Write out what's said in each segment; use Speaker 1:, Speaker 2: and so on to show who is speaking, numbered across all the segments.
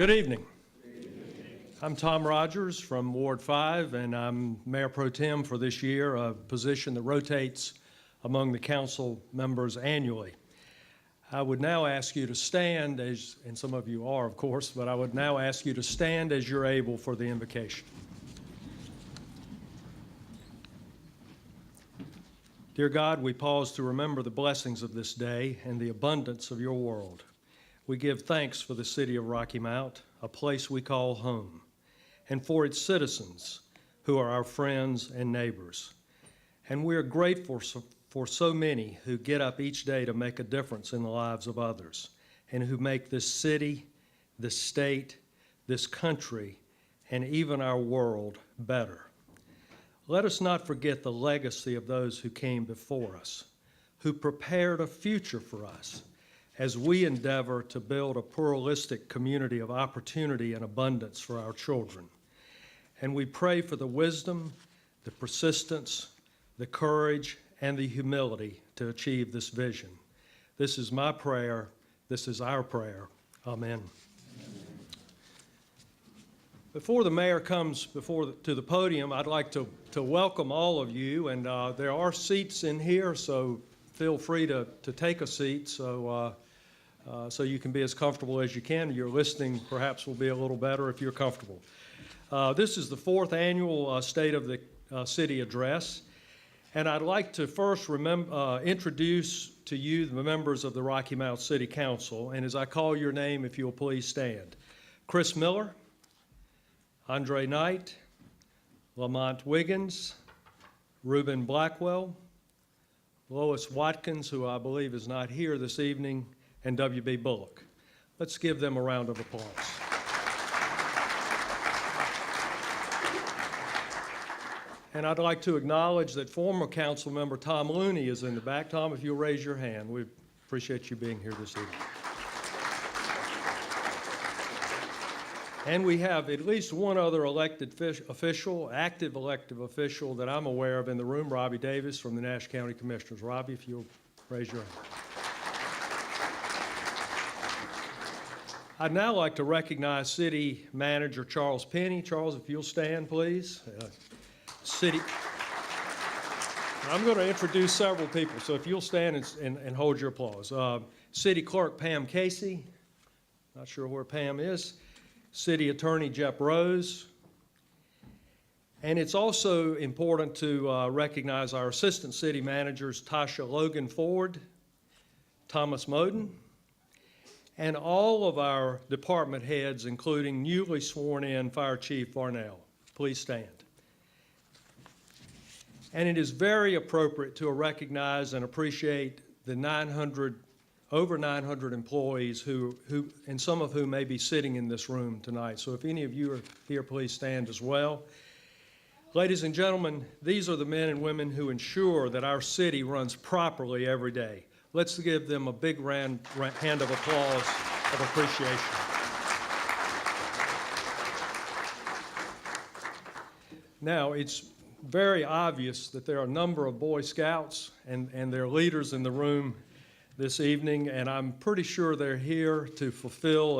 Speaker 1: Good evening. I'm Tom Rogers from Ward 5, and I'm Mayor Pro Tem for this year, a position that rotates among the council members annually. I would now ask you to stand, and some of you are, of course, but I would now ask you to stand as you're able for the invocation. Dear God, we pause to remember the blessings of this day and the abundance of your world. We give thanks for the city of Rocky Mount, a place we call home, and for its citizens who are our friends and neighbors. And we are grateful for so many who get up each day to make a difference in the lives of others and who make this city, this state, this country, and even our world better. Let us not forget the legacy of those who came before us, who prepared a future for us as we endeavor to build a pluralistic community of opportunity and abundance for our children. And we pray for the wisdom, the persistence, the courage, and the humility to achieve this vision. This is my prayer. This is our prayer. Amen. Before the mayor comes to the podium, I'd like to welcome all of you, and there are seats in here, so feel free to take a seat so you can be as comfortable as you can. Your listening perhaps will be a little better if you're comfortable. This is the fourth annual State of the City Address, and I'd like to first introduce to you the members of the Rocky Mount City Council, and as I call your name, if you'll please stand. Chris Miller, Andre Knight, Lamont Wiggins, Reuben Blackwell, Lois Watkins, who I believe is not here this evening, and W.B. Bullock. Let's give them a round of applause. And I'd like to acknowledge that former council member Tom Looney is in the back. Tom, if you'll raise your hand, we appreciate you being here this evening. And we have at least one other elected official, active elected official that I'm aware of in the room, Robbie Davis from the Nash County Commissioners. Robbie, if you'll raise your hand. I'd now like to recognize City Manager Charles Penny. Charles, if you'll stand, please. I'm going to introduce several people, so if you'll stand and hold your applause. City Clerk Pam Casey, not sure where Pam is. City Attorney Jeff Rose. And it's also important to recognize our Assistant City Managers Tasha Logan Ford, Thomas Moden, and all of our department heads, including newly sworn in Fire Chief Varnell. Please stand. And it is very appropriate to recognize and appreciate the over 900 employees who and some of whom may be sitting in this room tonight. So if any of you are here, please stand as well. Ladies and gentlemen, these are the men and women who ensure that our city runs properly every day. Let's give them a big hand of applause of appreciation. Now, it's very obvious that there are a number of Boy Scouts and their leaders in the room this evening, and I'm pretty sure they're here to fulfill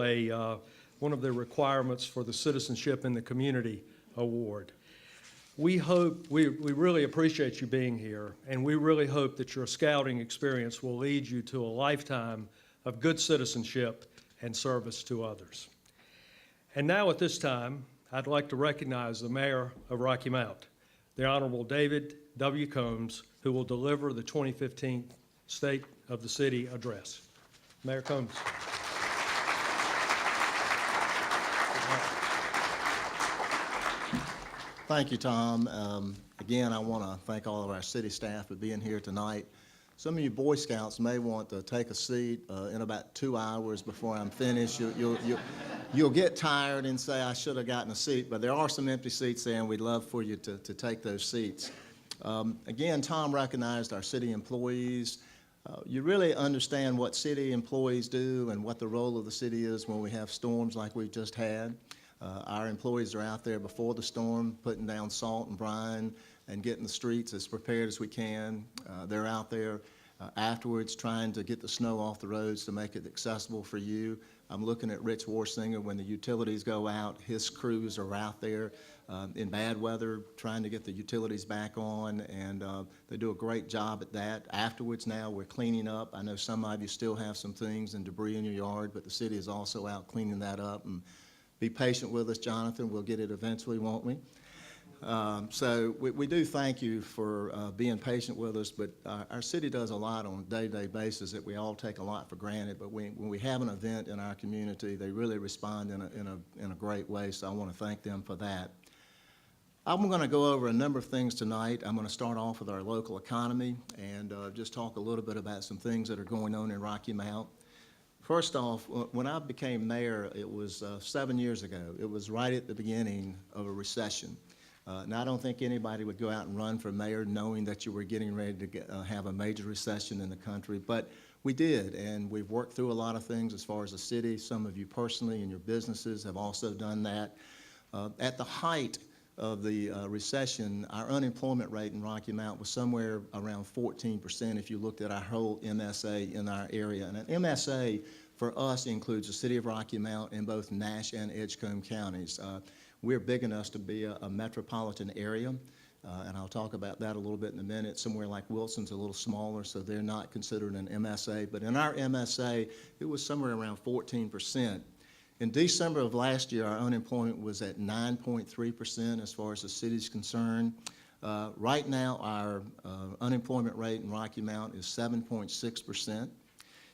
Speaker 1: one of their requirements for the Citizenship in the Community Award. We really appreciate you being here, and we really hope that your scouting experience will lead you to a lifetime of good citizenship and service to others. And now at this time, I'd like to recognize the Mayor of Rocky Mount, the Honorable David W. Combs, who will deliver the 2015 State of the City Address. Mayor Combs.
Speaker 2: Thank you, Tom. Again, I want to thank all of our city staff for being here tonight. Some of you Boy Scouts may want to take a seat in about 2 hours before I'm finished. You'll get tired and say, I should have gotten a seat, but there are some empty seats there, and we'd love for you to take those seats. Again, Tom recognized our city employees. You really understand what city employees do and what the role of the city is when we have storms like we've just had. Our employees are out there before the storm, putting down salt and brine and getting the streets as prepared as we can. They're out there afterwards trying to get the snow off the roads to make it accessible for you. I'm looking at Rich Warsinger. When the utilities go out, his crews are out there in bad weather trying to get the utilities back on, and they do a great job at that. Afterwards now, we're cleaning up. I know some of you still have some things and debris in your yard, but the city is also out cleaning that up. And be patient with us, Jonathan. We'll get it eventually, won't we? So we do thank you for being patient with us, but our city does a lot on a day-to-day basis that we all take a lot for granted. But when we have an event in our community, they really respond in a great way, so I want to thank them for that. I'm going to go over a number of things tonight. I'm going to start off with our local economy and just talk a little bit about some things that are going on in Rocky Mount. First off, when I became mayor, it was 7 years ago. It was right at the beginning of a recession. And I don't think anybody would go out and run for mayor knowing that you were getting ready to have a major recession in the country, but we did, and we've worked through a lot of things as far as the city. Some of you personally and your businesses have also done that. At the height of the recession, our unemployment rate in Rocky Mount was somewhere around 14% if you looked at our whole MSA in our area. And an MSA for us includes the city of Rocky Mount in both Nash and Edgecombe counties. We're big enough to be a metropolitan area, and I'll talk about that a little bit in a minute. Somewhere like Wilson's a little smaller, so they're not considered an MSA. But in our MSA, it was somewhere around 14%. In December of last year, our unemployment was at 9.3% as far as the city's concerned. Right now, our unemployment rate in Rocky Mount is 7.6%.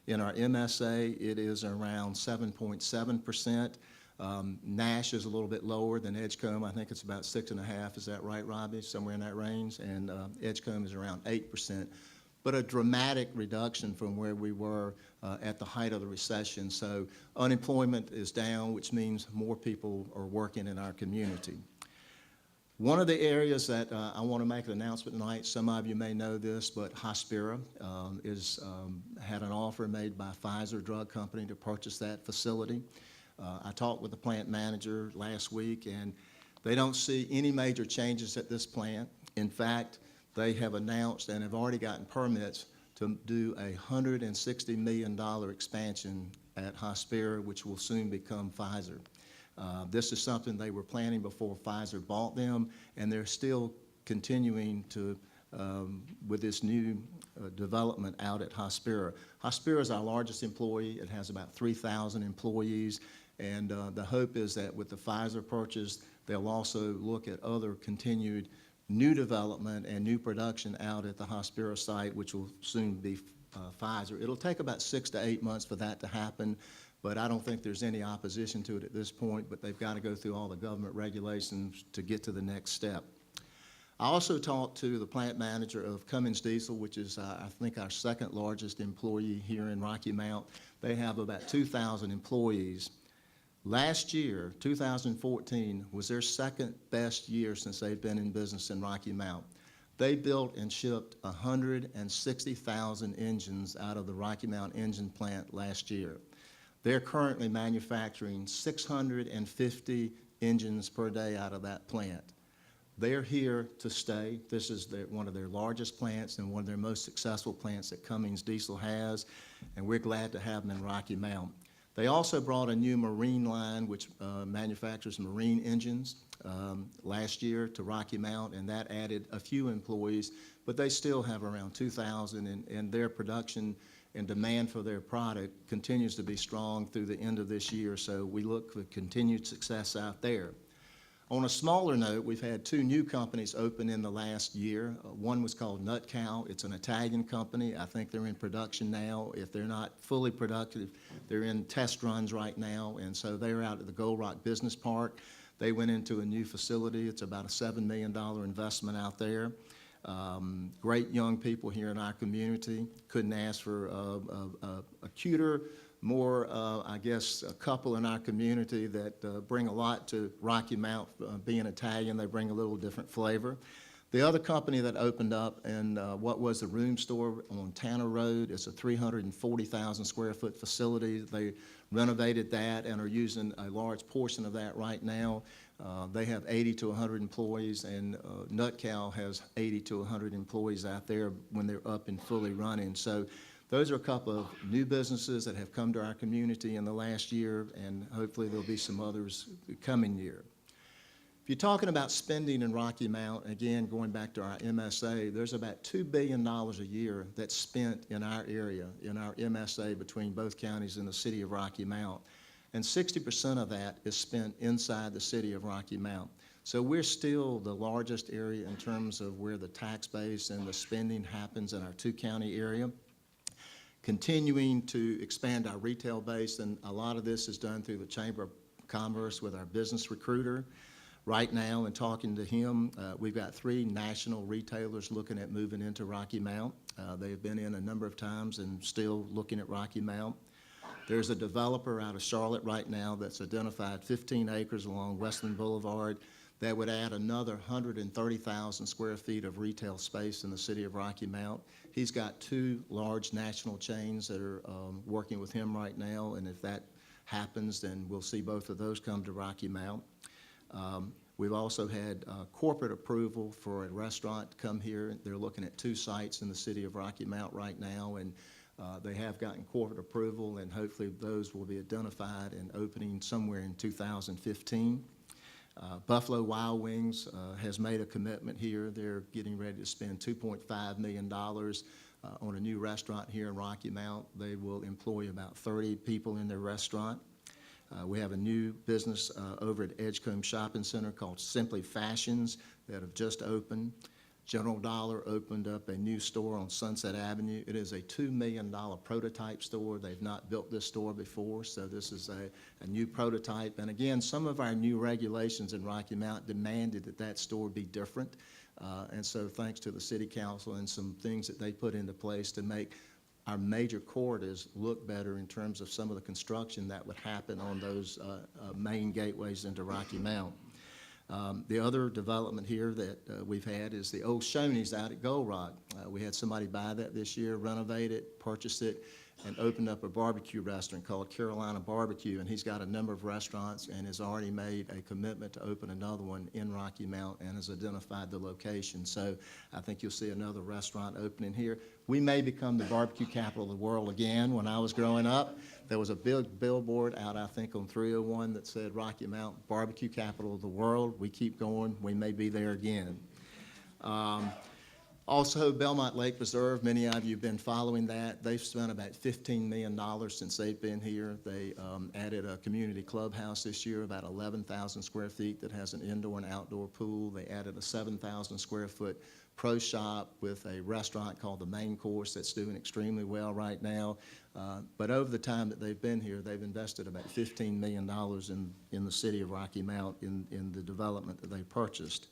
Speaker 2: In our MSA, it is around 7.7%. Nash is a little bit lower than Edgecombe. I think it's about 6.5%. Is that right, Robbie? Somewhere in that range. And Edgecombe is around 8%. But a dramatic reduction from where we were at the height of the recession. So unemployment is down, which means more people are working in our community. One of the areas that I want to make an announcement tonight, some of you may know this, but Hospira had an offer made by Pfizer Drug Company to purchase that facility. I talked with the plant manager last week, and they don't see any major changes at this plant. In fact, they have announced and have already gotten permits to do a $160 million expansion at Hospira, which will soon become Pfizer. This is something they were planning before Pfizer bought them, and they're still continuing to with this new development out at Hospira. Hospira is our largest employee. It has about 3,000 employees, and the hope is that with the Pfizer purchase, they'll also look at other continued new development and new production out at the Hospira site, which will soon be Pfizer. It'll take about 6 to 8 months for that to happen, but I don't think there's any opposition to it at this point, but they've got to go through all the government regulations to get to the next step. I also talked to the plant manager of Cummins Diesel, which is, I think, our second largest employee here in Rocky Mount. They have about 2,000 employees. Last year, 2014, was their second best year since they've been in business in Rocky Mount. They built and shipped 160,000 engines out of the Rocky Mount engine plant last year. They're currently manufacturing 650 engines per day out of that plant. They're here to stay. This is one of their largest plants and one of their most successful plants that Cummins Diesel has, and we're glad to have them in Rocky Mount. They also brought a new marine line, which manufactures marine engines, last year to Rocky Mount, and that added a few employees, but they still have around 2,000, and their production and demand for their product continues to be strong through the end of this year, so we look for continued success out there. On a smaller note, we've had 2 new companies open in the last year. One was called Nut Cow. It's an Italian company. I think they're in production now. If they're not fully productive, they're in test runs right now, and so they're out at the Gold Rock Business Park. They went into a new facility. It's about a $7 million investment out there. Great young people here in our community. Couldn't ask for a cuter, more, I guess, a couple in our community that bring a lot to Rocky Mount. Being Italian, they bring a little different flavor. The other company that opened up in what was the room store on Tanner Road, it's a 340,000 square foot facility. They renovated that and are using a large portion of that right now. They have 80 to 100 employees, and Nut Cow has 80 to 100 employees out there when they're up and fully running. So those are a couple of new businesses that have come to our community in the last year, and hopefully there'll be some others the coming year. If you're talking about spending in Rocky Mount, again, going back to our MSA, there's about $2 billion a year that's spent in our area, in our MSA between both counties and the city of Rocky Mount. And 60% of that is spent inside the city of Rocky Mount. So we're still the largest area in terms of where the tax base and the spending happens in our two-county area. Continuing to expand our retail base, and a lot of this is done through the Chamber of Commerce with our business recruiter. Right now, in talking to him, we've got 3 national retailers looking at moving into Rocky Mount. They've been in a number of times and still looking at Rocky Mount. There's a developer out of Charlotte right now that's identified 15 acres along Westland Boulevard that would add another 130,000 square feet of retail space in the city of Rocky Mount. He's got 2 large national chains that are working with him right now, and if that happens, then we'll see both of those come to Rocky Mount. We've also had corporate approval for a restaurant to come here. They're looking at 2 sites in the city of Rocky Mount right now, and they have gotten corporate approval, and hopefully those will be identified and opening somewhere in 2015. Buffalo Wild Wings has made a commitment here. They're getting ready to spend $2.5 million on a new restaurant here in Rocky Mount. They will employ about 30 people in their restaurant. We have a new business over at Edgecombe Shopping Center called Simply Fashions that have just opened. General Dollar opened up a new store on Sunset Avenue. It is a $2 million prototype store. They've not built this store before, so this is a new prototype. And again, some of our new regulations in Rocky Mount demanded that that store be different. And so thanks to the City Council and some things that they put into place to make our major corridors look better in terms of some of the construction that would happen on those main gateways into Rocky Mount. The other development here that we've had is the old Shoney's out at Gold Rock. We had somebody buy that this year, renovate it, purchase it, and open up a barbecue restaurant called Carolina Barbecue. And he's got a number of restaurants and has already made a commitment to open another one in Rocky Mount and has identified the location. So I think you'll see another restaurant opening here. We may become the barbecue capital of the world again. When I was growing up, there was a big billboard out, I think, on 301 that said Rocky Mount, barbecue capital of the world. We keep going. We may be there again. Also, Belmont Lake Preserve, many of you have been following that. They've spent about $15 million since they've been here. They added a community clubhouse this year, about 11,000 square feet that has an indoor and outdoor pool. They added a 7,000 square foot pro shop with a restaurant called the Main Course that's doing extremely well right now. But over the time that they've been here, they've invested about $15 million in the city of Rocky Mount in the development that they purchased.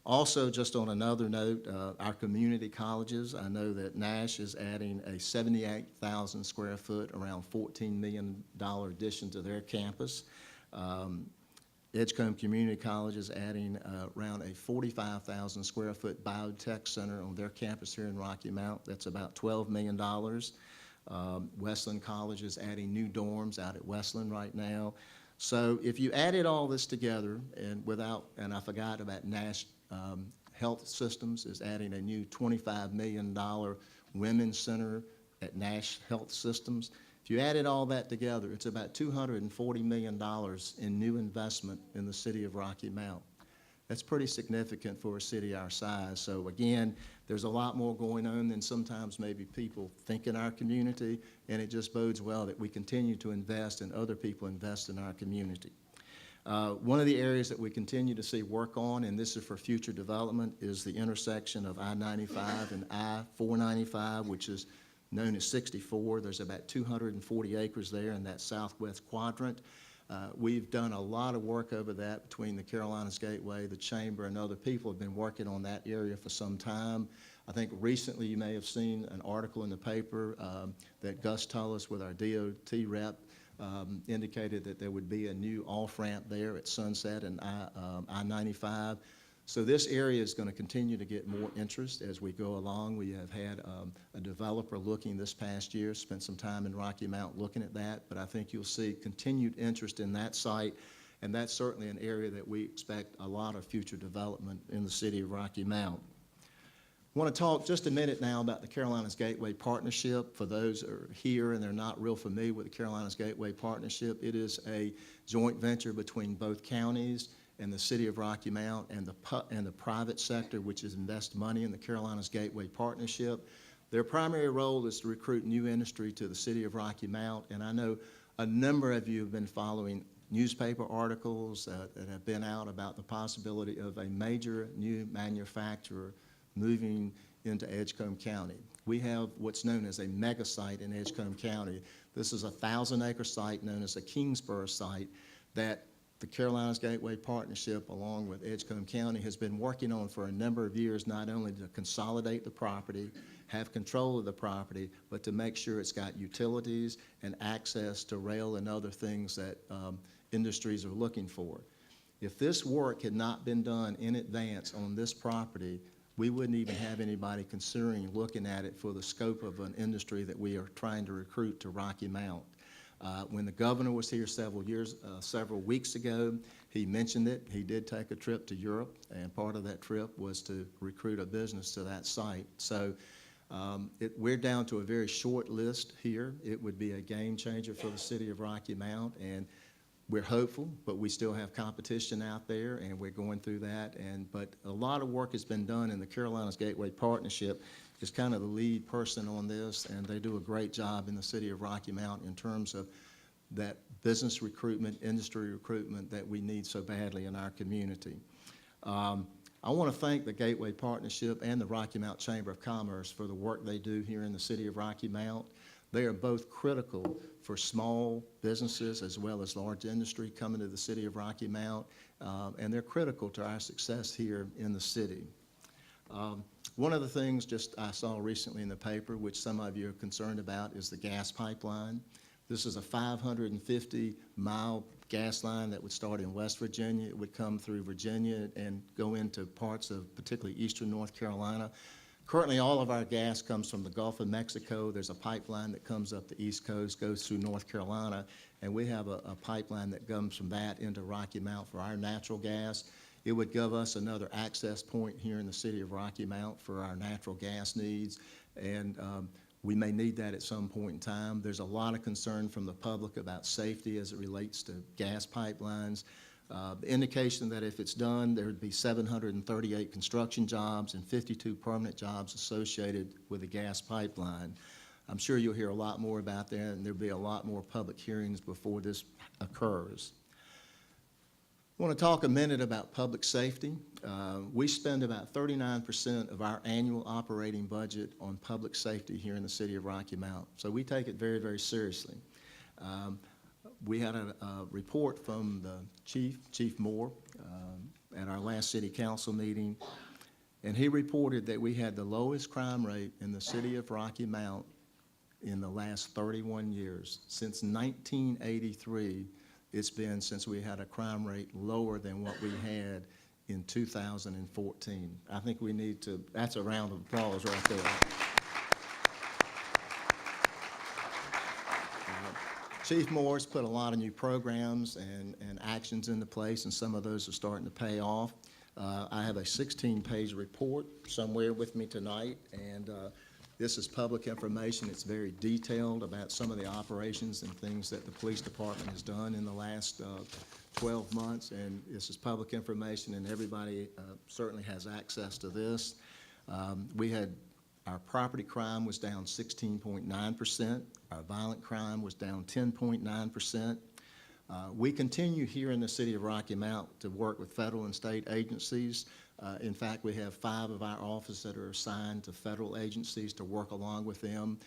Speaker 2: Also, just on another note, our community colleges, I know that Nash is adding a 78,000 square foot, around $14 million addition to their campus. Edgecombe Community College is adding around a 45,000 square foot biotech center on their campus here in Rocky Mount. That's about $12 million. Westland College is adding new dorms out at Westland right now. So if you added all this together, and I forgot about Nash Health Systems is adding a new $25 million women's center at Nash Health Systems. If you added all that together, it's about $240 million in new investment in the city of Rocky Mount. That's pretty significant for a city our size. So again, there's a lot more going on than sometimes maybe people think in our community, and it just bodes well that we continue to invest and other people invest in our community. One of the areas that we continue to see work on, and this is for future development, is the intersection of I-95 and I-495, which is known as 64. There's about 240 acres there in that southwest quadrant. We've done a lot of work over that between the Carolinas Gateway, the Chamber, and other people have been working on that area for some time. I think recently you may have seen an article in the paper that Gus Tullis with our DOT rep indicated that there would be a new off-ramp there at Sunset and I-95. So this area is going to continue to get more interest as we go along. We have had a developer looking this past year, spent some time in Rocky Mount looking at that, but I think you'll see continued interest in that site, and that's certainly an area that we expect a lot of future development in the city of Rocky Mount. Want to talk just a minute now about the Carolinas Gateway Partnership. For those that are here and they're not real familiar with the Carolinas Gateway Partnership, it is a joint venture between both counties and the city of Rocky Mount and the private sector, which is invest money in the Carolinas Gateway Partnership. Their primary role is to recruit new industry to the city of Rocky Mount, and I know a number of you have been following newspaper articles that have been out about the possibility of a major new manufacturer moving into Edgecombe County. We have what's known as a mega site in Edgecombe County. This is a 1,000-acre site known as a Kingsborough site that the Carolinas Gateway Partnership, along with Edgecombe County, has been working on for a number of years, not only to consolidate the property, have control of the property, but to make sure it's got utilities and access to rail and other things that industries are looking for. If this work had not been done in advance on this property, we wouldn't even have anybody considering looking at it for the scope of an industry that we are trying to recruit to Rocky Mount. When the governor was here several weeks ago, he mentioned it. He did take a trip to Europe, and part of that trip was to recruit a business to that site. So we're down to a very short list here. It would be a game changer for the city of Rocky Mount, and we're hopeful, but we still have competition out there, and we're going through that. But a lot of work has been done, and the Carolinas Gateway Partnership is kind of the lead person on this, and they do a great job in the city of Rocky Mount in terms of that business recruitment, industry recruitment that we need so badly in our community. I want to thank the Gateway Partnership and the Rocky Mount Chamber of Commerce for the work they do here in the city of Rocky Mount. They are both critical for small businesses as well as large industry coming to the city of Rocky Mount, and they're critical to our success here in the city. One of the things I saw recently in the paper, which some of you are concerned about, is the gas pipeline. This is a 550-mile gas line that would start in West Virginia. It would come through Virginia and go into parts of particularly eastern North Carolina. Currently, all of our gas comes from the Gulf of Mexico. There's a pipeline that comes up the East Coast, goes through North Carolina, and we have a pipeline that comes from that into Rocky Mount for our natural gas. It would give us another access point here in the city of Rocky Mount for our natural gas needs, and we may need that at some point in time. There's a lot of concern from the public about safety as it relates to gas pipelines. The indication that if it's done, there would be 738 construction jobs and 52 permanent jobs associated with the gas pipeline. I'm sure you'll hear a lot more about that, and there'll be a lot more public hearings before this occurs. I want to talk a minute about public safety. We spend about 39% of our annual operating budget on public safety here in the city of Rocky Mount, so we take it very, very seriously. We had a report from the Chief Moore, at our last city council meeting, and he reported that we had the lowest crime rate in the city of Rocky Mount in the last 31 years. Since 1983, it's been since we had a crime rate lower than what we had in 2014. I think we need to, that's a round of applause right there. Chief Moore's put a lot of new programs and actions into place, and some of those are starting to pay off. I have a 16-page report somewhere with me tonight, and this is public information. It's very detailed about some of the operations and things that the police department has done in the last 12 months, and this is public information, and everybody certainly has access to this. Our property crime was down 16.9%. Our violent crime was down 10.9%. We continue here in the city of Rocky Mount to work with federal and state agencies. In fact, we have 5 of our officers that are assigned to federal agencies to work along with them.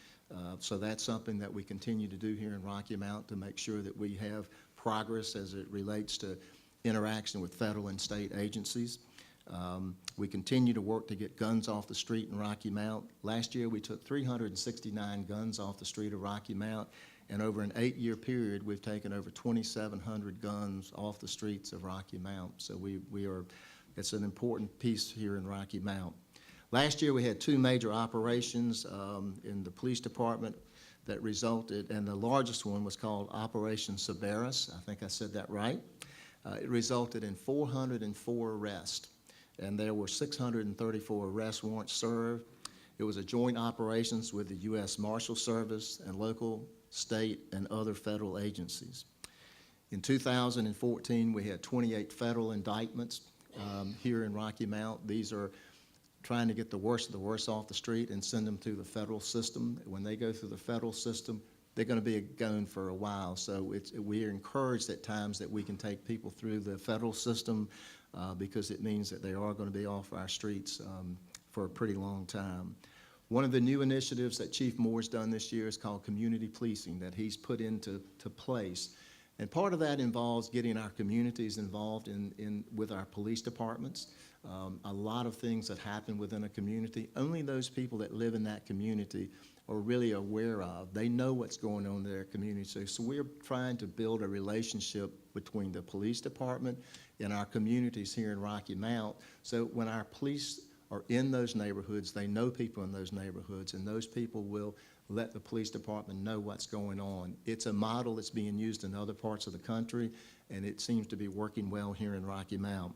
Speaker 2: So that's something that we continue to do here in Rocky Mount to make sure that we have progress as it relates to interaction with federal and state agencies. We continue to work to get guns off the street in Rocky Mount. Last year, we took 369 guns off the street of Rocky Mount, and over an 8-year period, we've taken over 2,700 guns off the streets of Rocky Mount. So it's an important piece here in Rocky Mount. Last year, we had 2 major operations in the police department that resulted, and the largest one was called Operation Cerberus. I think I said that right. It resulted in 404 arrests. and there were 634 arrest warrants served. It was a joint operations with the U.S. Marshal Service and local, state, and other federal agencies. In 2014, we had 28 federal indictments here in Rocky Mount. These are trying to get the worst of the worst off the street and send them through the federal system. When they go through the federal system, they're going to be going for a while. So we are encouraged at times that we can take people through the federal system because it means that they are going to be off our streets for a pretty long time. One of the new initiatives that Chief Moore's done this year is called community policing that he's put into place. And part of that involves getting our communities involved with our police departments. A lot of things that happen within a community, only those people that live in that community are really aware of. They know what's going on in their community. So we're trying to build a relationship between the police department and our communities here in Rocky Mount. So when our police are in those neighborhoods, they know people in those neighborhoods, and those people will let the police department know what's going on. It's a model that's being used in other parts of the country, and it seems to be working well here in Rocky Mount.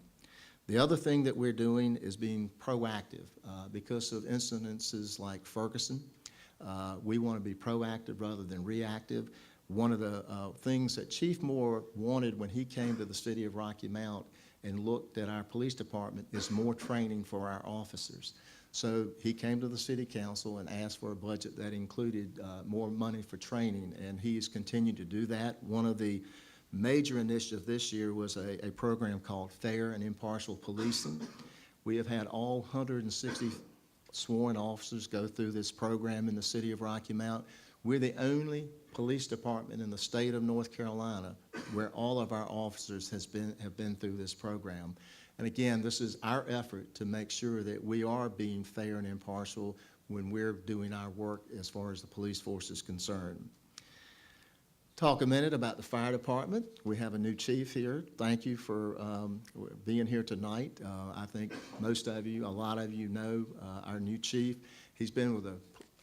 Speaker 2: The other thing that we're doing is being proactive. Because of incidences like Ferguson, we want to be proactive rather than reactive. One of the things that Chief Moore wanted when he came to the city of Rocky Mount and looked at our police department is more training for our officers. So he came to the city council and asked for a budget that included more money for training, and he's continued to do that. One of the major initiatives this year was a program called Fair and Impartial Policing. We have had all 160 sworn officers go through this program in the city of Rocky Mount. We're the only police department in the state of North Carolina where all of our officers have been through this program. And again, this is our effort to make sure that we are being fair and impartial when we're doing our work as far as the police force is concerned. Talk a minute about the fire department. We have a new chief here. Thank you for being here tonight. I think most of you, a lot of you know our new chief. He's been with the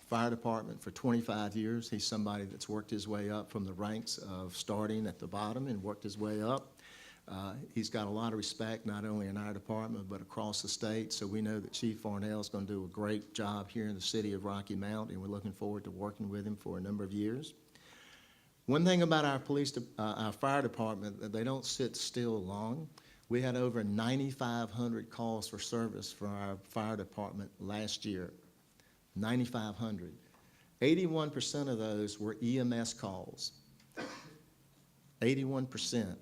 Speaker 2: fire department for 25 years. He's somebody that's worked his way up from the ranks of starting at the bottom and worked his way up. He's got a lot of respect, not only in our department, but across the state. So we know that Chief Farnell is going to do a great job here in the city of Rocky Mount, and we're looking forward to working with him for a number of years. One thing about our fire department, they don't sit still long. We had over 9,500 calls for service for our fire department last year. 9,500. 81% of those were EMS calls. 81%.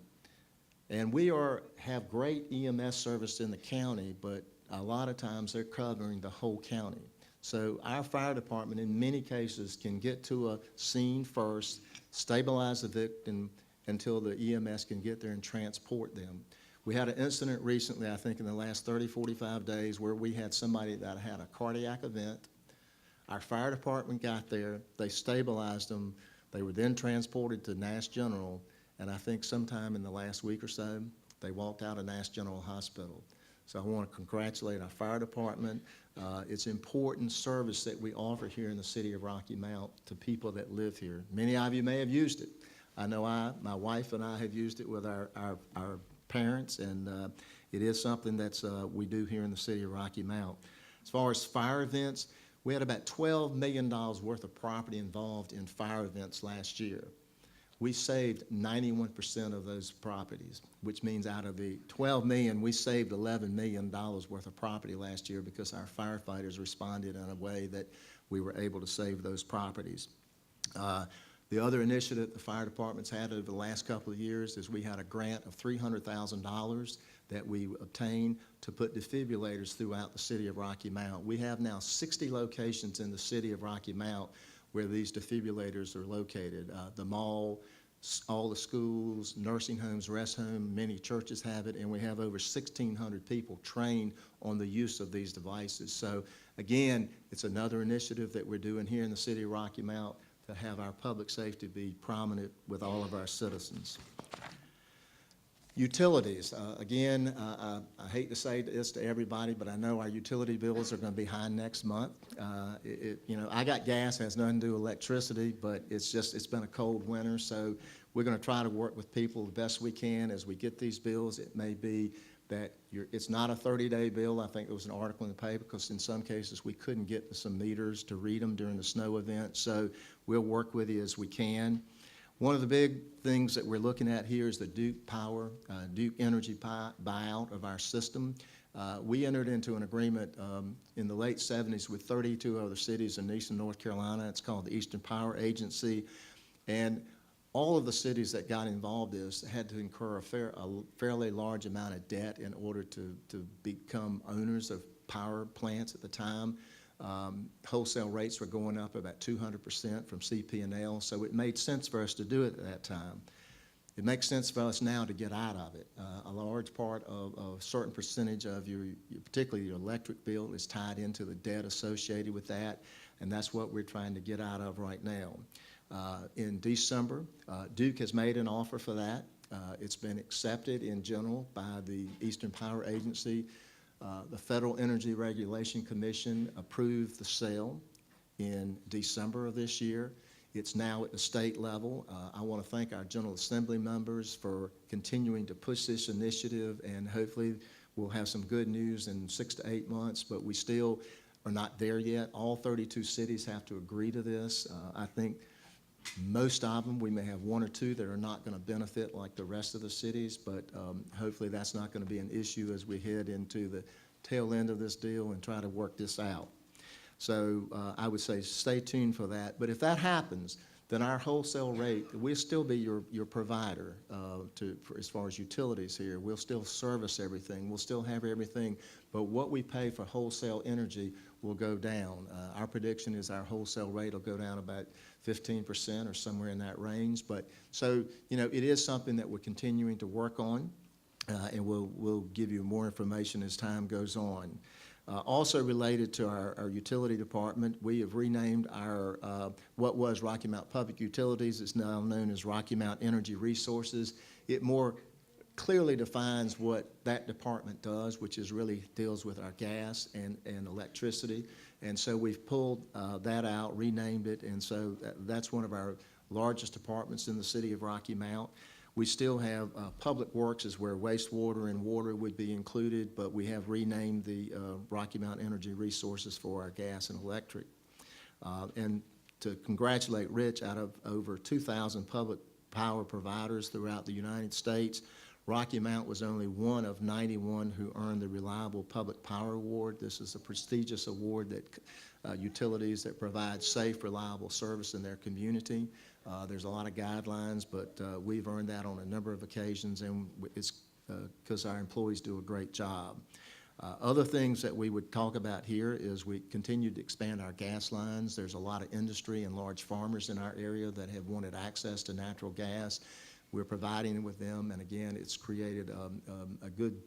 Speaker 2: And we have great EMS service in the county, but a lot of times they're covering the whole county. So our fire department in many cases can get to a scene first, stabilize the victim until the EMS can get there and transport them. We had an incident recently, I think in the last 30, 45 days, where we had somebody that had a cardiac event. Our fire department got there, they stabilized them, they were then transported to Nash General, and I think sometime in the last week or so, they walked out of Nash General Hospital. So I want to congratulate our fire department. It's important service that we offer here in the city of Rocky Mount to people that live here. Many of you may have used it. I know my wife and I have used it with our parents, and it is something that's we do here in the city of Rocky Mount. As far as fire events, we had about $12 million worth of property involved in fire events last year. We saved 91% of those properties, which means out of the $12 million, we saved $11 million worth of property last year because our firefighters responded in a way that we were able to save those properties. The other initiative the fire department's had over the last couple of years is we had a grant of $300,000 that we obtained to put defibrillators throughout the city of Rocky Mount. We have now 60 locations in the city of Rocky Mount where these defibrillators are located. The mall, all the schools, nursing homes, rest homes, many churches have it, and we have over 1,600 people trained on the use of these devices. So again, it's another initiative that we're doing here in the city of Rocky Mount to have our public safety be prominent with all of our citizens. Utilities. Again, I hate to say this to everybody, but I know our utility bills are going to be high next month. I got gas, has nothing to do with electricity, but it's been a cold winter, so we're going to try to work with people the best we can as we get these bills. It may be that it's not a 30-day bill. I think there was an article in the paper because in some cases we couldn't get some meters to read them during the snow event. So we'll work with you as we can. One of the big things that we're looking at here is the Duke Power, Duke Energy buyout of our system. We entered into an agreement in the late 70s with 32 other cities in eastern North Carolina. It's called the Eastern Power Agency. And all of the cities that got involved in this had to incur a fairly large amount of debt in order to become owners of power plants at the time. Wholesale rates were going up about 200% from CP&L, so it made sense for us to do it at that time. It makes sense for us now to get out of it. A large part of a certain percentage of particularly your electric bill is tied into the debt associated with that, and that's what we're trying to get out of right now. In December, Duke has made an offer for that. It's been accepted in general by the Eastern Power Agency. The Federal Energy Regulation Commission approved the sale in December of this year. It's now at the state level. I want to thank our General Assembly members for continuing to push this initiative, and hopefully we'll have some good news in 6 to 8 months, but we still are not there yet. All 32 cities have to agree to this. I think most of them, we may have 1 or 2 that are not going to benefit like the rest of the cities, but hopefully that's not going to be an issue as we head into the tail end of this deal and try to work this out. So I would say stay tuned for that. But if that happens, then our wholesale rate, we'll still be your provider as far as utilities here. We'll still service everything. We'll still have everything. But what we pay for wholesale energy will go down. Our prediction is our wholesale rate will go down about 15% or somewhere in that range. But so, you know, it is something that we're continuing to work on, and we'll give you more information as time goes on. Also related to our utility department, we have renamed our, what was Rocky Mount Public Utilities. It's now known as Rocky Mount Energy Resources. It more clearly defines what that department does, which is really deals with our gas and electricity. And so we've pulled that out, renamed it, and so that's one of our largest departments in the city of Rocky Mount. We still have Public Works is where wastewater and water would be included, but we have renamed the Rocky Mount Energy Resources for our gas and electric. And to congratulate Rich, out of over 2,000 public power providers throughout the United States, Rocky Mount was only one of 91 who earned the Reliable Public Power Award. This is a prestigious award that utilities that provide safe, reliable service in their community. There's a lot of guidelines, but we've earned that on a number of occasions, and it's because our employees do a great job. Other things that we would talk about here is we continue to expand our gas lines. There's a lot of industry and large farmers in our area that have wanted access to natural gas. We're providing it with them, and again, it's created a good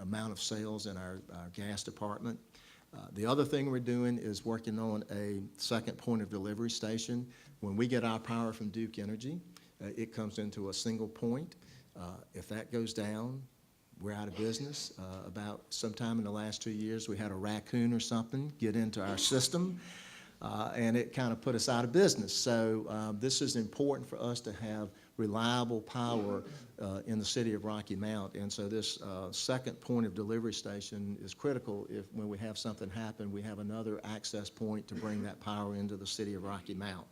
Speaker 2: amount of sales in our gas department. The other thing we're doing is working on a second point of delivery station. When we get our power from Duke Energy, it comes into a single point. If that goes down, we're out of business. About sometime in the last 2 years, we had a raccoon or something get into our system, and it kind of put us out of business. So this is important for us to have reliable power in the city of Rocky Mount, and so this second point of delivery station is critical. If when we have something happen, we have another access point to bring that power into the city of Rocky Mount.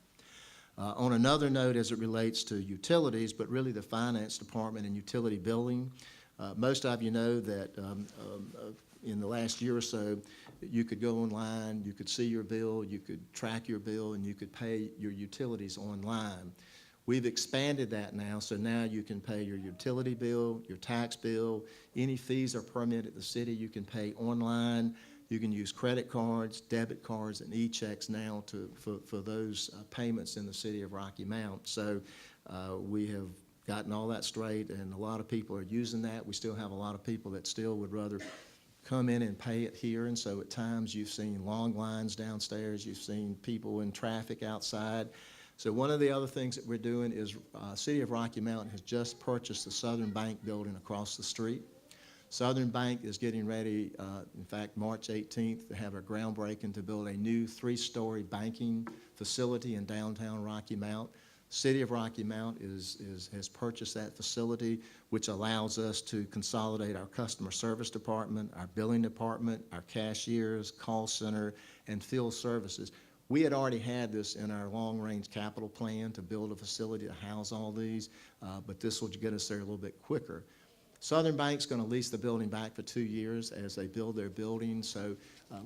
Speaker 2: On another note, as it relates to utilities, but really the finance department and utility billing, most of you know that in the last year or so, you could go online, you could see your bill, you could track your bill, and you could pay your utilities online. We've expanded that now, so now you can pay your utility bill, your tax bill, any fees or permit at the city you can pay online. You can use credit cards, debit cards, and e-checks now for those payments in the city of Rocky Mount. So we have gotten all that straight, and a lot of people are using that. We still have a lot of people that still would rather come in and pay it here, and so at times you've seen long lines downstairs, you've seen people in traffic outside. So one of the other things that we're doing is City of Rocky Mount has just purchased the Southern Bank building across the street. Southern Bank is getting ready, in fact, March 18th, to have a groundbreaking to build a new 3-story banking facility in downtown Rocky Mount. City of Rocky Mount has purchased that facility, which allows us to consolidate our customer service department, our billing department, our cashiers, call center, and field services. We had already had this in our long-range capital plan to build a facility to house all these, but this will get us there a little bit quicker. Southern Bank's going to lease the building back for 2 years as they build their building, so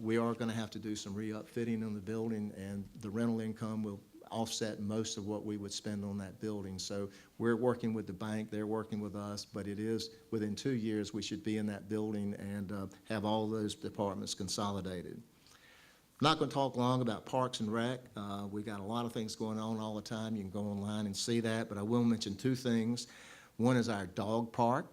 Speaker 2: we are going to have to do some re-upfitting in the building, and the rental income will offset most of what we would spend on that building. So we're working with the bank, they're working with us, but it is within 2 years we should be in that building and have all those departments consolidated. I'm not going to talk long about Parks and Rec. We've got a lot of things going on all the time. You can go online and see that, but I will mention 2 things. One is our dog park.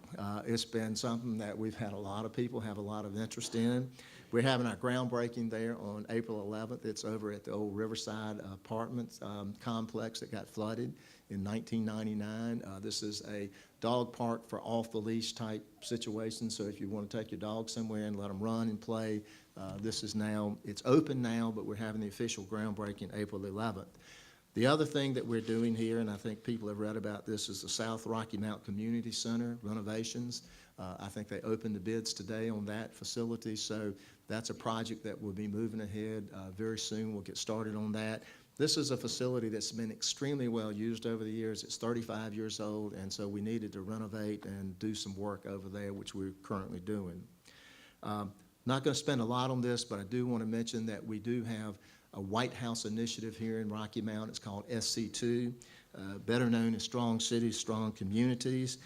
Speaker 2: It's been something that we've had a lot of people have a lot of interest in. We're having our groundbreaking there on April 11th. It's over at the old Riverside Apartments complex that got flooded in 1999. This is a dog park for off-the-leash type situations. So if you want to take your dog somewhere and let them run and play, it's open now, but we're having the official groundbreaking April 11th. The other thing that we're doing here, and I think people have read about this, is the South Rocky Mount Community Center renovations. I think they opened the bids today on that facility, so that's a project that will be moving ahead very soon. We'll get started on that. This is a facility that's been extremely well used over the years. It's 35 years old, and so we needed to renovate and do some work over there, which we're currently doing. Not going to spend a lot on this, but I do want to mention that we do have a White House initiative here in Rocky Mount. It's called SC2, better known as Strong Cities, Strong Communities.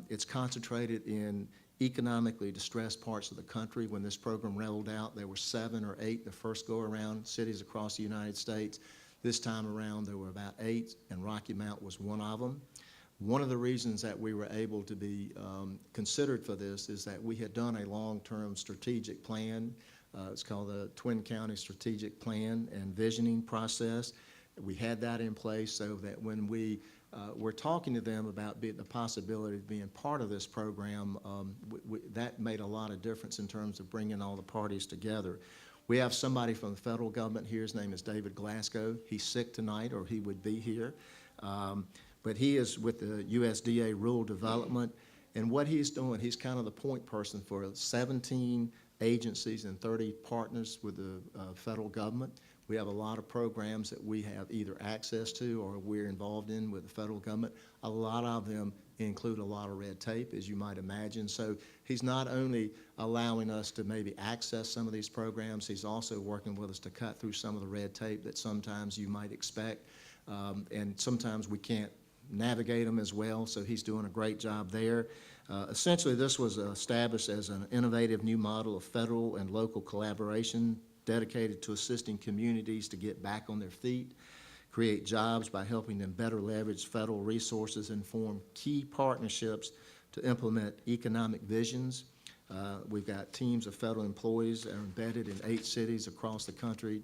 Speaker 2: It's concentrated in economically distressed parts of the country. When this program rolled out, there were 7 or 8 the first go-around cities across the United States. This time around, there were about 8, and Rocky Mount was one of them. One of the reasons that we were able to be considered for this is that we had done a long-term strategic plan. It's called the Twin County Strategic Plan and Visioning Process. We had that in place so that when we were talking to them about the possibility of being part of this program, that made a lot of difference in terms of bringing all the parties together. We have somebody from the federal government here. His name is David Glasgow. He's sick tonight, or he would be here. But he is with the USDA Rural Development, and what he's doing, he's kind of the point person for 17 agencies and 30 partners with the federal government. We have a lot of programs that we have either access to or we're involved in with the federal government. A lot of them include a lot of red tape, as you might imagine. So he's not only allowing us to maybe access some of these programs, he's also working with us to cut through some of the red tape that sometimes you might expect, and sometimes we can't navigate them as well, so he's doing a great job there. Essentially, this was established as an innovative new model of federal and local collaboration dedicated to assisting communities to get back on their feet, create jobs by helping them better leverage federal resources, and form key partnerships to implement economic visions. We've got teams of federal employees that are embedded in 8 cities across the country,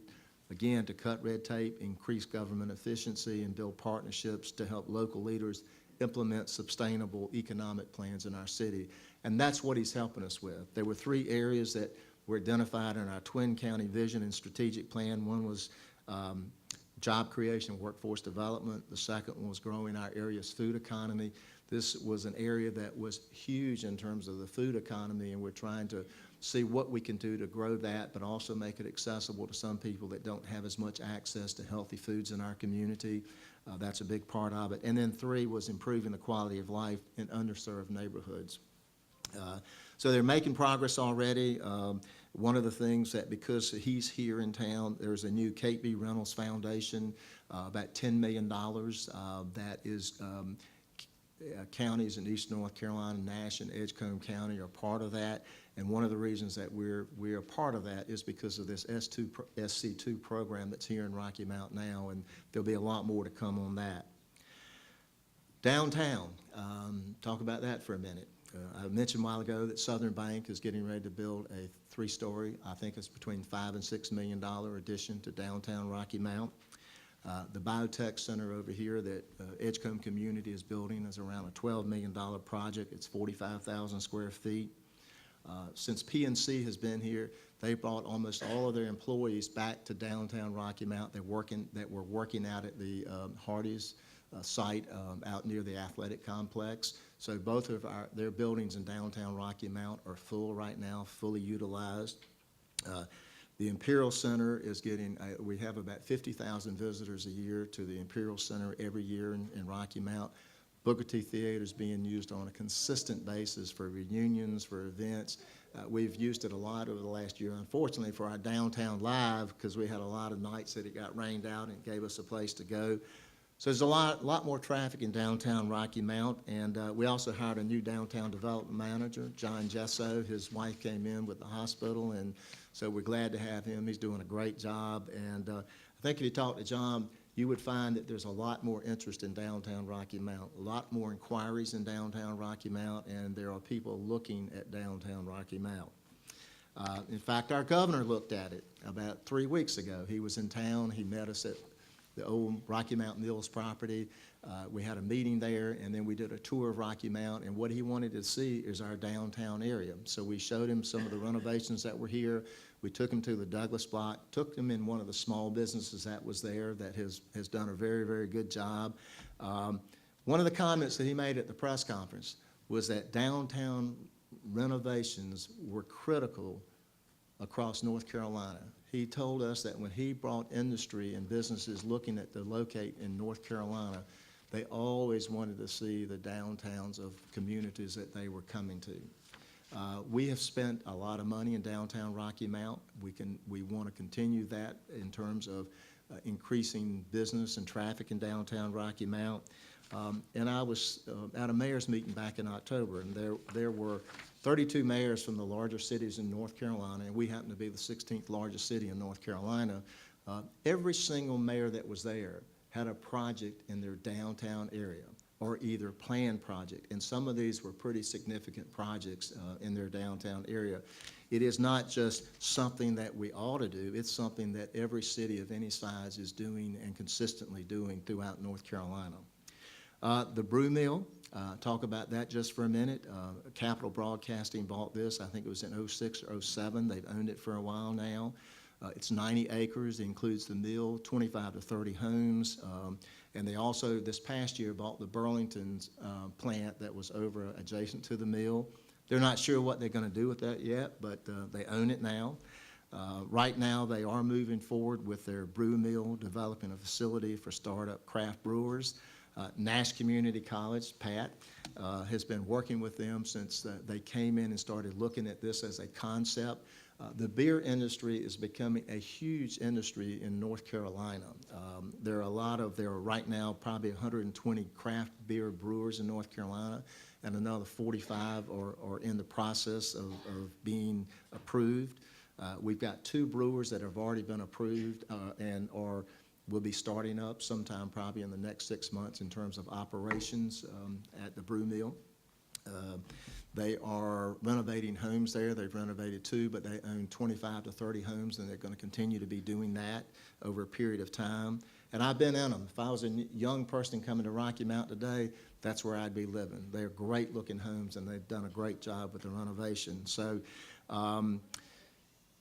Speaker 2: again, to cut red tape, increase government efficiency, and build partnerships to help local leaders implement sustainable economic plans in our city. And that's what he's helping us with. There were 3 areas that were identified in our Twin County Vision and Strategic Plan. One was job creation, workforce development. The second one was growing our area's food economy. This was an area that was huge in terms of the food economy, and we're trying to see what we can do to grow that, but also make it accessible to some people that don't have as much access to healthy foods in our community. That's a big part of it. And then 3 was improving the quality of life in underserved neighborhoods. So they're making progress already. One of the things that, because he's here in town, there's a new Kate B. Reynolds Foundation, about $10 million that is counties in East North Carolina, Nash and Edgecombe County are part of that. And one of the reasons that we're a part of that is because of this SC2 program that's here in Rocky Mount now, and there'll be a lot more to come on that. Downtown, talk about that for a minute. I mentioned a while ago that Southern Bank is getting ready to build a 3-story, I think it's between $5 and $6 million addition to downtown Rocky Mount. The Biotech Center over here that Edgecombe Community is building is around a $12 million project. It's 45,000 square feet. Since PNC has been here, they brought almost all of their employees back to downtown Rocky Mount. That were working out at the Hardee's site out near the athletic complex. So both of their buildings in downtown Rocky Mount are full right now, fully utilized. The Imperial Center is getting, we have about 50,000 visitors a year to the Imperial Center every year in Rocky Mount. Booker T Theater is being used on a consistent basis for reunions, for events. We've used it a lot over the last year, unfortunately, for our Downtown Live, because we had a lot of nights that it got rained out and it gave us a place to go. So there's a lot more traffic in downtown Rocky Mount, and we also hired a new downtown development manager, John Gesso. His wife came in with the hospital, and so we're glad to have him. He's doing a great job, and I think if you talk to John, you would find that there's a lot more interest in downtown Rocky Mount, a lot more inquiries in downtown Rocky Mount, and there are people looking at downtown Rocky Mount. In fact, our governor looked at it about 3 weeks ago. He was in town. He met us at the old Rocky Mount Mills property. We had a meeting there, and then we did a tour of Rocky Mount, and what he wanted to see is our downtown area. So we showed him some of the renovations that were here. We took him to the Douglas Block, took him in one of the small businesses that was there that has done a very, very good job. One of the comments that he made at the press conference was that downtown renovations were critical across North Carolina. He told us that when he brought industry and businesses looking at to locate in North Carolina, they always wanted to see the downtowns of communities that they were coming to. We have spent a lot of money in downtown Rocky Mount. We want to continue that in terms of increasing business and traffic in downtown Rocky Mount. And I was at a mayor's meeting back in October, and there were 32 mayors from the larger cities in North Carolina, and we happen to be the 16th largest city in North Carolina. Every single mayor that was there had a project in their downtown area, or either planned project, and some of these were pretty significant projects in their downtown area. It is not just something that we ought to do, it's something that every city of any size is doing and consistently doing throughout North Carolina. The Brew Mill, talk about that just for a minute. Capital Broadcasting bought this, I think it was in '06 or '07. They've owned it for a while now. It's 90 acres, it includes the mill, 25 to 30 homes, and they also, this past year, bought the Burlington's plant that was over adjacent to the mill. They're not sure what they're going to do with that yet, but they own it now. Right now, they are moving forward with their brew mill, developing a facility for startup craft brewers. Nash Community College, Pat, has been working with them since they came in and started looking at this as a concept. The beer industry is becoming a huge industry in North Carolina. There are right now probably 120 craft beer brewers in North Carolina, and another 45 are in the process of being approved. We've got 2 brewers that have already been approved and will be starting up sometime probably in the next 6 months in terms of operations at the brew mill. They are renovating homes there. They've renovated 2, but they own 25 to 30 homes, and they're going to continue to be doing that over a period of time. And I've been in them. If I was a young person coming to Rocky Mount today, that's where I'd be living. They're great-looking homes, and they've done a great job with the renovation. So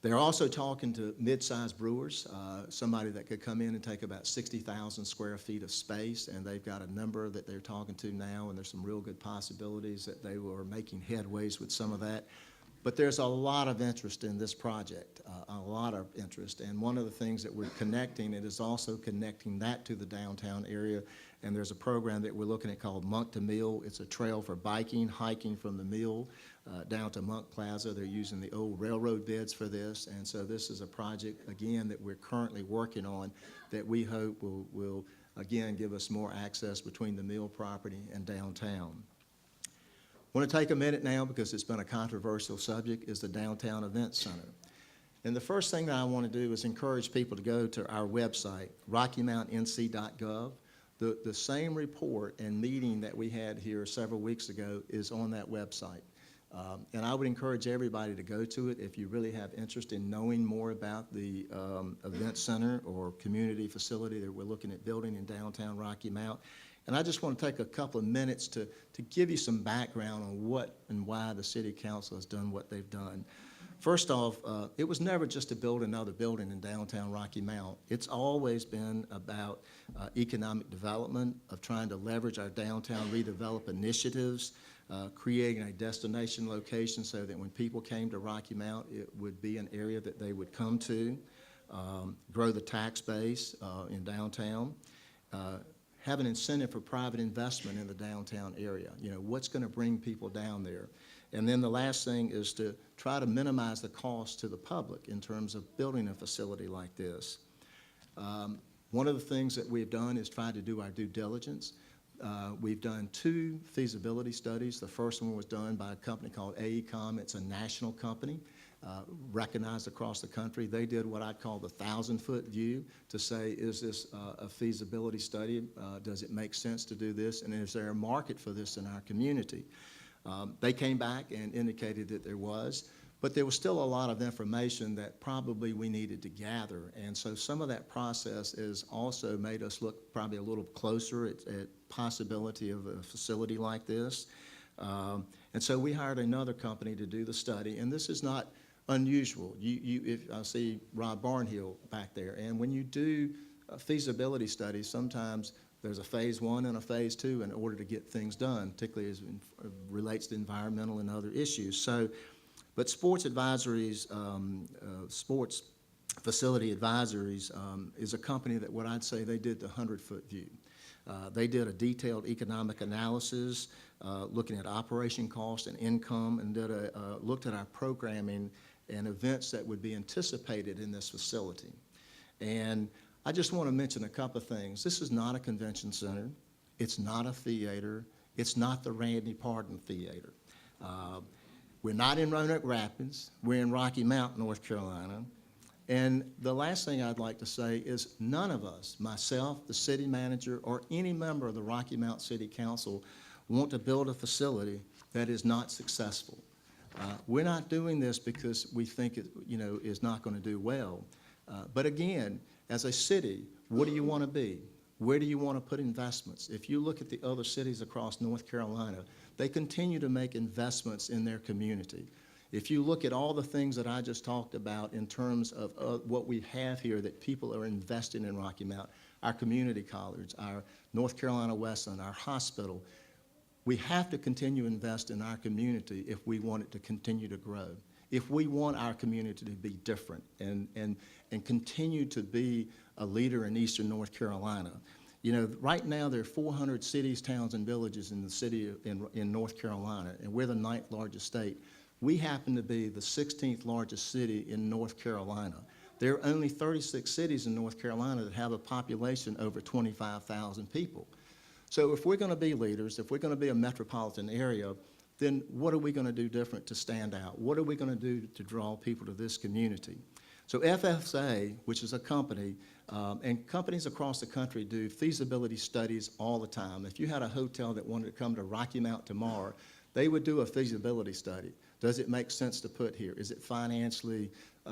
Speaker 2: they're also talking to mid-sized brewers, somebody that could come in and take about 60,000 square feet of space, and they've got a number that they're talking to now, and there's some real good possibilities that they were making headways with some of that. But there's a lot of interest in this project, a lot of interest, and one of the things that we're connecting, it is also connecting that to the downtown area, and there's a program that we're looking at called Monk to Mill. It's a trail for biking, hiking from the mill down to Monk Plaza. They're using the old railroad beds for this, and so this is a project, again, that we're currently working on that we hope will again, give us more access between the mill property and downtown. I want to take a minute now, because it's been a controversial subject, is the Downtown Events Center. And the first thing that I want to do is encourage people to go to our website, rockymountnc.gov. The same report and meeting that we had here several weeks ago is on that website. And I would encourage everybody to go to it if you really have interest in knowing more about the event center or community facility that we're looking at building in downtown Rocky Mount. And I just want to take a couple of minutes to give you some background on what and why the City Council has done what they've done. First off, it was never just to build another building in downtown Rocky Mount. It's always been about economic development, of trying to leverage our downtown redevelop initiatives, creating a destination location so that when people came to Rocky Mount, it would be an area that they would come to, grow the tax base in downtown, have an incentive for private investment in the downtown area. You know, what's going to bring people down there? And then the last thing is to try to minimize the cost to the public in terms of building a facility like this. One of the things that we've done is try to do our due diligence. We've done 2 feasibility studies. The first one was done by a company called AECOM. It's a national company, recognized across the country. They did what I call the 1,000-foot view to say, is this a feasibility study? Does it make sense to do this? And is there a market for this in our community? They came back and indicated that there was, but there was still a lot of information that probably we needed to gather. And so some of that process has also made us look probably a little closer at possibility of a facility like this. And so we hired another company to do the study, and this is not unusual. If I see Rob Barnhill back there, and when you do feasibility studies, sometimes there's a phase 1 and a phase 2 in order to get things done, particularly as it relates to environmental and other issues. So, but Sports Advisories, Sports Facility Advisories is a company that what I'd say they did the 100-foot view. They did a detailed economic analysis, looking at operation cost and income, and looked at our programming and events that would be anticipated in this facility. And I just want to mention a couple of things. This is not a convention center. It's not a theater. It's not the Randy Pardon Theater. We're not in Roanoke Rapids. We're in Rocky Mount, North Carolina. And the last thing I'd like to say is none of us, myself, the city manager, or any member of the Rocky Mount City Council want to build a facility that is not successful. We're not doing this because we think it, is not going to do well. But again, as a city, what do you want to be? Where do you want to put investments? If you look at the other cities across North Carolina, they continue to make investments in their community. If you look at all the things that I just talked about in terms of what we have here that people are investing in Rocky Mount, our community college, our North Carolina Wesleyan, our hospital, we have to continue to invest in our community if we want it to continue to grow. If we want our community to be different and continue to be a leader in eastern North Carolina. You know, right now there are 400 cities, towns, and villages in the city in North Carolina, and we're the 9th largest state. We happen to be the 16th largest city in North Carolina. There are only 36 cities in North Carolina that have a population over 25,000 people. So if we're going to be leaders, if we're going to be a metropolitan area, then what are we going to do different to stand out? What are we going to do to draw people to this community? So FSA, which is a company, and companies across the country do feasibility studies all the time. If you had a hotel that wanted to come to Rocky Mount tomorrow, they would do a feasibility study. Does it make sense to put here? Is it financially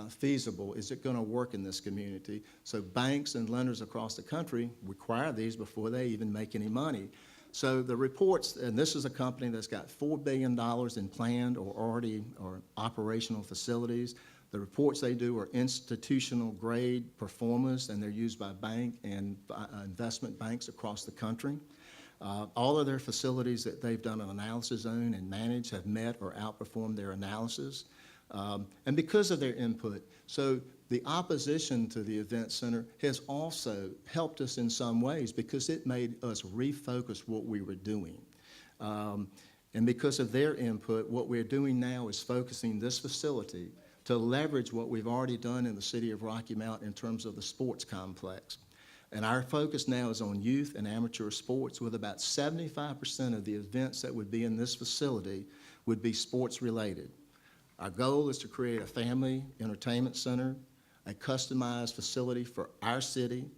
Speaker 2: feasible? Is it going to work in this community? So banks and lenders across the country require these before they even make any money. So the reports, and this is a company that's got $4 billion in planned or operational facilities. The reports they do are institutional grade performance, and they're used by bank and investment banks across the country. All of their facilities that they've done an analysis on and managed have met or outperformed their analysis. And because of their input, so the opposition to the event center has also helped us in some ways because it made us refocus what we were doing. And because of their input, what we're doing now is focusing this facility to leverage what we've already done in the city of Rocky Mount in terms of the sports complex. And our focus now is on youth and amateur sports, with about 75% of the events that would be in this facility would be sports related. Our goal is to create a family entertainment center, a customized facility for our city.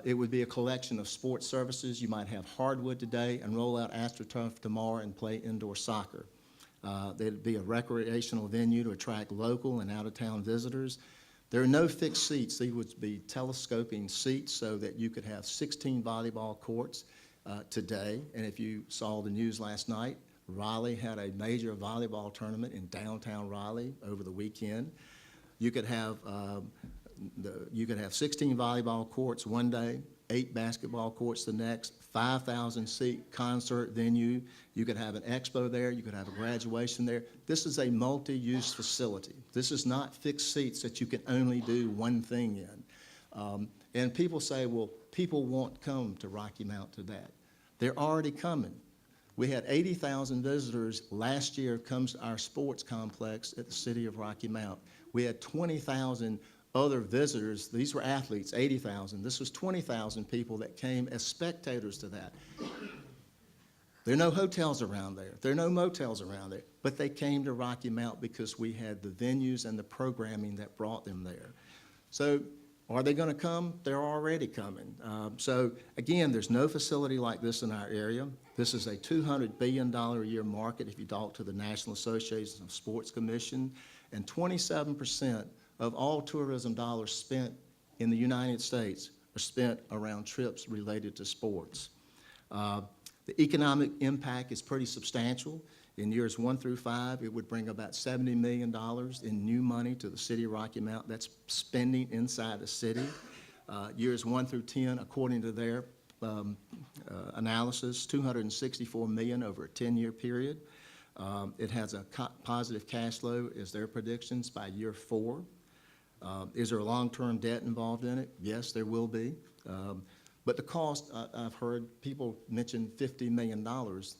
Speaker 2: It would be a collection of sports services. You might have hardwood today and roll out AstroTurf tomorrow and play indoor soccer. There'd be a recreational venue to attract local and out-of-town visitors. There are no fixed seats. These would be telescoping seats so that you could have 16 volleyball courts today. And if you saw the news last night, Raleigh had a major volleyball tournament in downtown Raleigh over the weekend. You could have 16 volleyball courts one day, 8 basketball courts the next, 5,000-seat concert venue. You could have an expo there. You could have a graduation there. This is a multi-use facility. This is not fixed seats that you can only do one thing in. And people say, well, people won't come to Rocky Mount to that. They're already coming. We had 80,000 visitors last year come to our sports complex at the city of Rocky Mount. We had 20,000 other visitors. These were athletes, 80,000. This was 20,000 people that came as spectators to that. There are no hotels around there. There are no motels around there. But they came to Rocky Mount because we had the venues and the programming that brought them there. So are they going to come? They're already coming. So again, there's no facility like this in our area. This is a $200 billion a year market if you talk to the National Association of Sports Commission, and 27% of all tourism dollars spent in the United States are spent around trips related to sports. The economic impact is pretty substantial. In years 1 through 5, it would bring about $70 million in new money to the city of Rocky Mount. That's spending inside the city. Years 1 through 10, according to their analysis, $264 million over a 10-year period. It has a positive cash flow, is their predictions, by year 4. Is there a long-term debt involved in it? Yes, there will be. But the cost, I've heard people mention $50 million.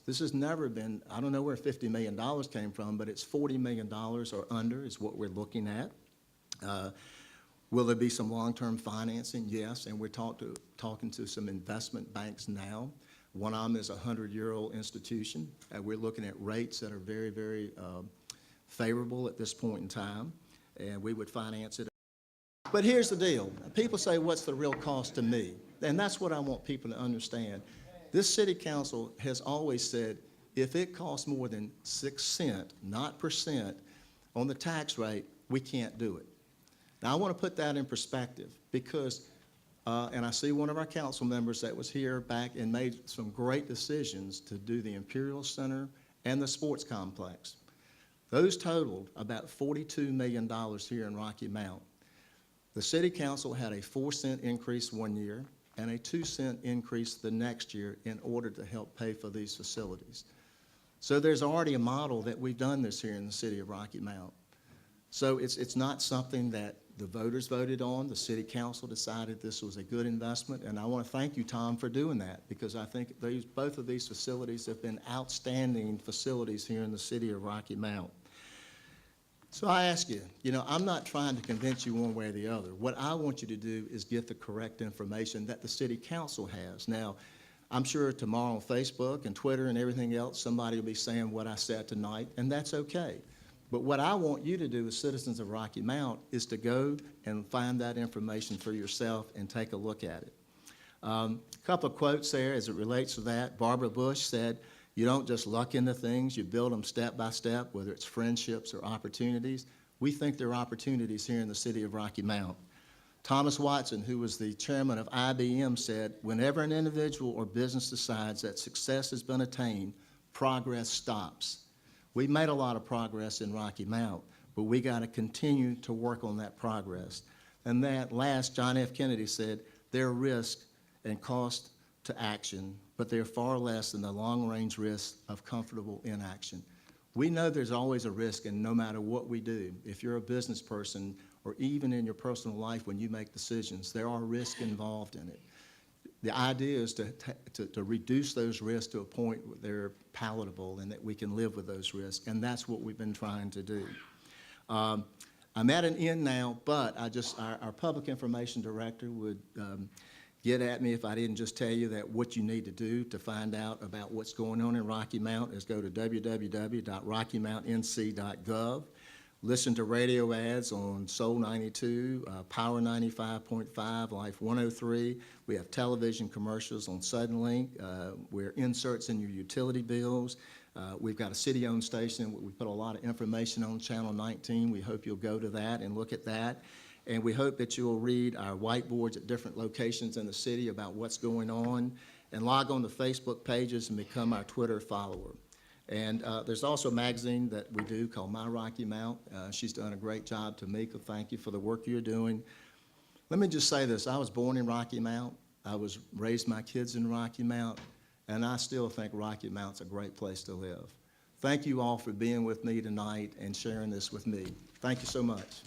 Speaker 2: This has never been, I don't know where $50 million came from, but it's $40 million or under is what we're looking at. Will there be some long-term financing? Yes, and we're talking to some investment banks now. One of them is a 100-year-old institution. We're looking at rates that are very, very favorable at this point in time, and we would finance it. But here's the deal. People say, what's the real cost to me? And that's what I want people to understand. This city council has always said, if it costs more than 6 cents, not percent, on the tax rate, we can't do it. Now, I want to put that in perspective because, and I see one of our council members that was here back and made some great decisions to do the Imperial Center and the sports complex. Those totaled about $42 million here in Rocky Mount. The city council had a 4-cent increase one year and a 2-cent increase the next year in order to help pay for these facilities. So there's already a model that we've done this here in the city of Rocky Mount. So it's not something that the voters voted on. The city council decided this was a good investment, and I want to thank you, Tom, for doing that because I think both of these facilities have been outstanding facilities here in the city of Rocky Mount. So I ask you, I'm not trying to convince you one way or the other. What I want you to do is get the correct information that the city council has. Now, I'm sure tomorrow on Facebook and Twitter and everything else, somebody will be saying what I said tonight, and that's okay. But what I want you to do as citizens of Rocky Mount is to go and find that information for yourself and take a look at it. A couple of quotes there as it relates to that. Barbara Bush said, you don't just luck into things, you build them step by step, whether it's friendships or opportunities. We think there are opportunities here in the city of Rocky Mount. Thomas Watson, who was the chairman of IBM, said, whenever an individual or business decides that success has been attained, progress stops. We've made a lot of progress in Rocky Mount, but we got to continue to work on that progress. And that last, John F. Kennedy said, there are risks and cost to action, but they're far less than the long-range risks of comfortable inaction. We know there's always a risk, and no matter what we do, if you're a business person or even in your personal life when you make decisions, there are risks involved in it. The idea is to reduce those risks to a point where they're palatable and that we can live with those risks, and that's what we've been trying to do. I'm at an end now, but our public information director would get at me if I didn't just tell you that what you need to do to find out about what's going on in Rocky Mount is go to www.rockymountnc.gov. Listen to radio ads on Soul 92, Power 95.5, Life 103. We have television commercials on Suddenlink. We're inserts in your utility bills. We've got a city-owned station. We put a lot of information on Channel 19. We hope you'll go to that and look at that. And we hope that you'll read our whiteboards at different locations in the city about what's going on, and log on to Facebook pages and become our Twitter follower. And there's also a magazine that we do called My Rocky Mount. She's done a great job. Tamika, thank you for the work you're doing. Let me just say this. I was born in Rocky Mount. I was raised my kids in Rocky Mount, and I still think Rocky Mount's a great place to live. Thank you all for being with me tonight and sharing this with me. Thank you so much.